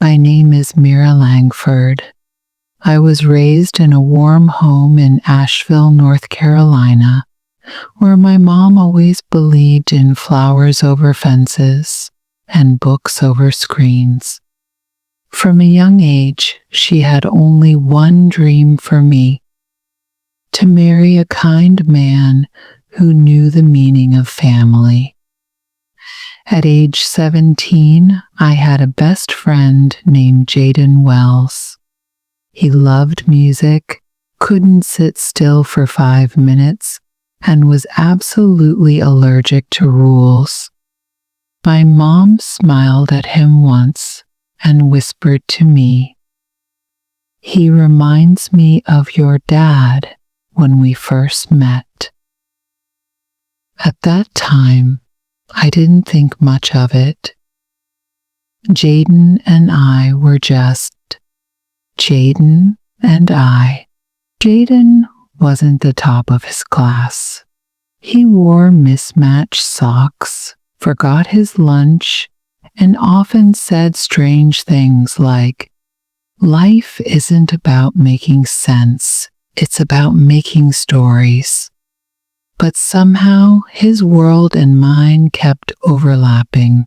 My name is Mira Langford. I was raised in a warm home in Asheville, North Carolina, where my mom always believed in flowers over fences and books over screens. From a young age, she had only one dream for me: to marry a kind man who knew the meaning of family. At age 17, I had a best friend named Jaden Wells. He loved music, couldn't sit still for 5 minutes, and was absolutely allergic to rules. My mom smiled at him once and whispered to me, "He reminds me of your dad when we first met." At that time, I didn't think much of it. Jaden and I were just Jaden and I. Jaden wasn't the top of his class. He wore mismatched socks, forgot his lunch, and often said strange things like, "Life isn't about making sense, it's about making stories." But somehow his world and mine kept overlapping.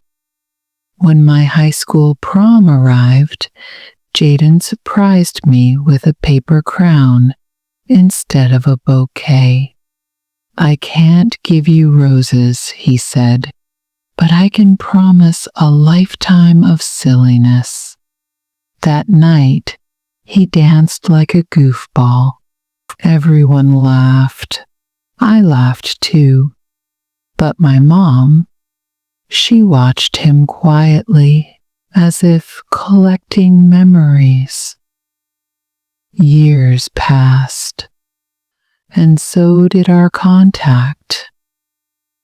When my high school prom arrived, Jaden surprised me with a paper crown instead of a bouquet. "I can't give you roses," he said, "but I can promise a lifetime of silliness." That night, he danced like a goofball. Everyone laughed. I laughed too. But my mom, she watched him quietly, as if collecting memories. Years passed, and so did our contact.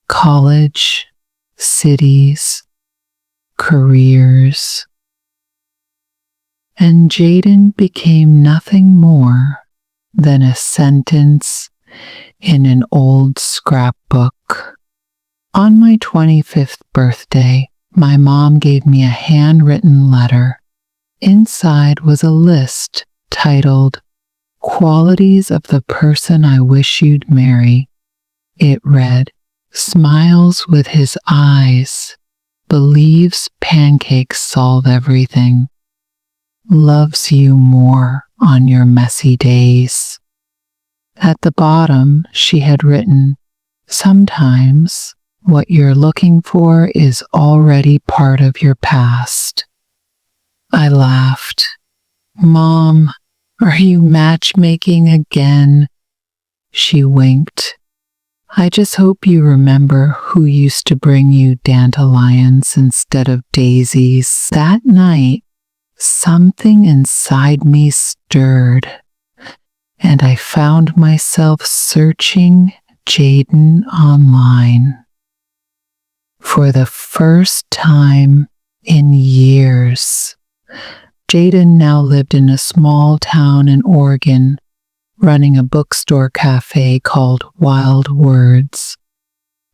College, cities, careers. And Jaden became nothing more than a sentence in an old scrapbook. On my 25th birthday, my mom gave me a handwritten letter. Inside was a list titled, "Qualities of the Person I Wish You'd Marry." It read, "Smiles with his eyes, believes pancakes solve everything, loves you more on your messy days." At the bottom, she had written, "Sometimes what you're looking for is already part of your past." I laughed. "Mom, are you matchmaking again?" She winked. "I just hope you remember who used to bring you dandelions instead of daisies." That night, something inside me stirred, and I found myself searching Jaden online. For the first time in years, Jaden now lived in a small town in Oregon, running a bookstore cafe called Wild Words.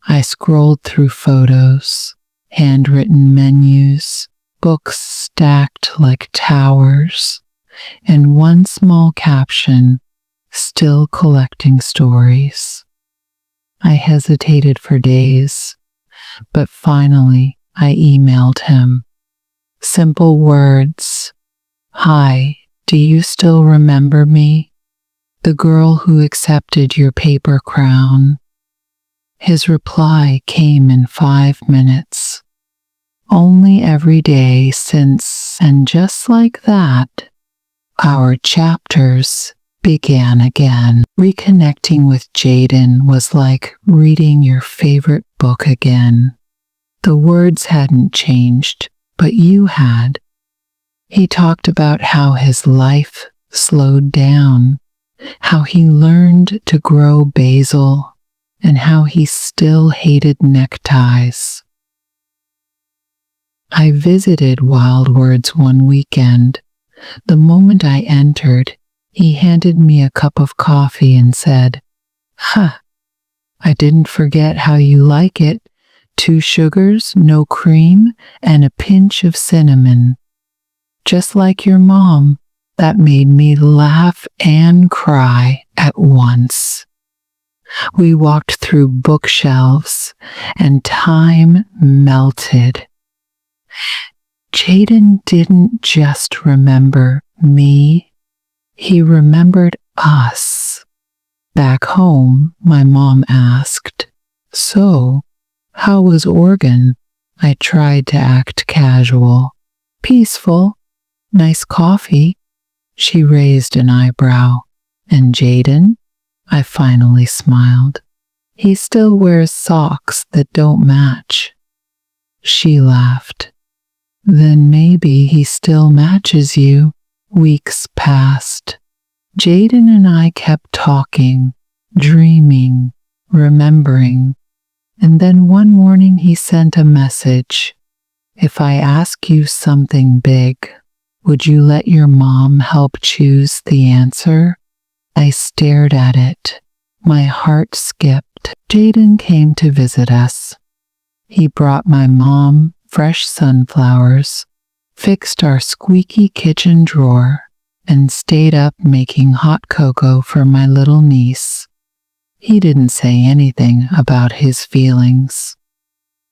I scrolled through photos, handwritten menus, books stacked like towers, and one small caption, "Still collecting stories." I hesitated for days, but finally I emailed him. Simple words. "Hi, do you still remember me? The girl who accepted your paper crown." His reply came in 5 minutes. "Only every day since," and just like that, our chapters began again. Reconnecting with Jaden was like reading your favorite book again. The words hadn't changed, but you had. He talked about how his life slowed down, how he learned to grow basil, and how he still hated neckties. I visited Wild Words one weekend. The moment I entered, he handed me a cup of coffee and said, "Huh, I didn't forget how you like it. 2 sugars, no cream, and a pinch of cinnamon." just like your mom, that made me laugh and cry at once. We walked through bookshelves and time melted. Jaden didn't just remember me, he remembered us. Back home, my mom asked, "So, how was Oregon?" I tried to act casual. "Peaceful, nice coffee." She raised an eyebrow. "And Jaden?" I finally smiled. "He still wears socks that don't match." She laughed. "Then maybe he still matches you." Weeks passed. Jaden and I kept talking, dreaming, remembering. And then one morning he sent a message. "If I ask you something big, would you let your mom help choose the answer?" I stared at it. My heart skipped. Jaden came to visit us. He brought my mom fresh sunflowers, fixed our squeaky kitchen drawer, and stayed up making hot cocoa for my little niece. He didn't say anything about his feelings.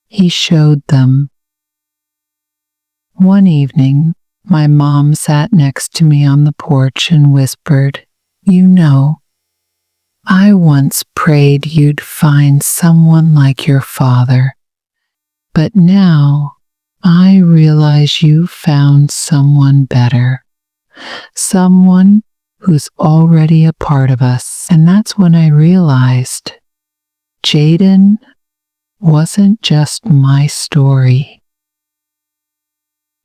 He showed them. One evening, my mom sat next to me on the porch and whispered, "You know, I once prayed you'd find someone like your father, but now I realize you found someone better, someone who's already a part of us." And that's when I realized Jaden wasn't just my story.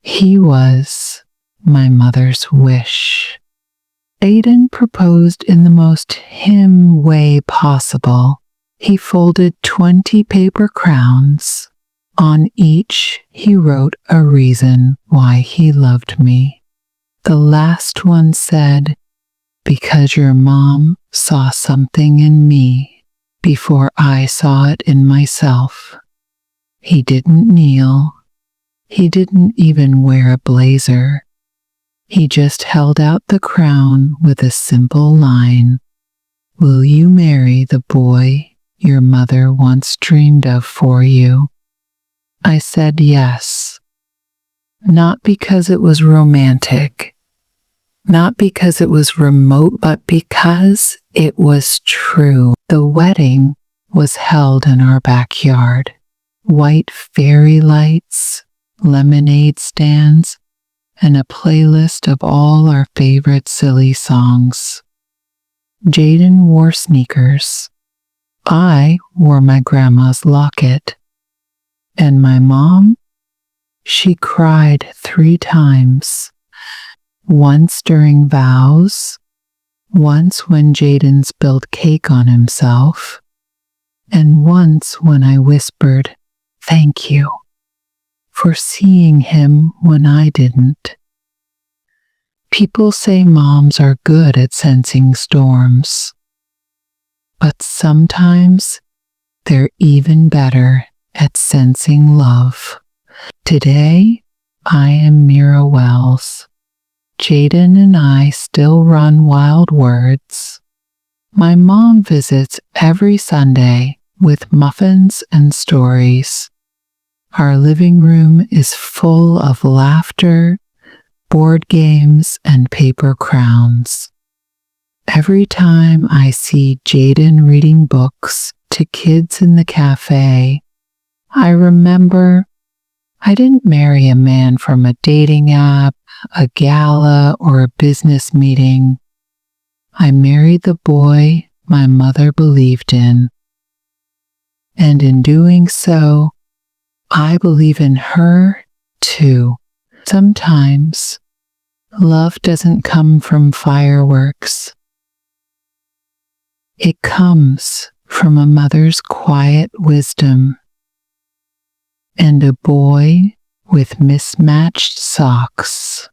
He was my mother's wish. Jaden proposed in the most him way possible. He folded 20 paper crowns. On each, he wrote a reason why he loved me. The last one said, "Because your mom saw something in me before I saw it in myself." He didn't kneel. He didn't even wear a blazer. He just held out the crown with a simple line, "Will you marry the boy your mother once dreamed of for you?" I said yes. Not because it was romantic, not because it was remote, but because it was true. The wedding was held in our backyard. White fairy lights, lemonade stands, and a playlist of all our favorite silly songs. Jaden wore sneakers. I wore my grandma's locket. And my mom? She cried 3 times. Once during vows, once when Jaden spilled cake on himself, and once when I whispered, "Thank you," for seeing him when I didn't. People say moms are good at sensing storms, but sometimes they're even better at sensing love. Today, I am Mira Wells. Jaden and I still run wild words. My mom visits every Sunday with muffins and stories. Our living room is full of laughter, board games, and paper crowns. Every time I see Jaden reading books to kids in the cafe, I remember I didn't marry a man from a dating app, a gala, or a business meeting. I married the boy my mother believed in. And in doing so, I believe in her too. Sometimes love doesn't come from fireworks. It comes from a mother's quiet wisdom and a boy with mismatched socks.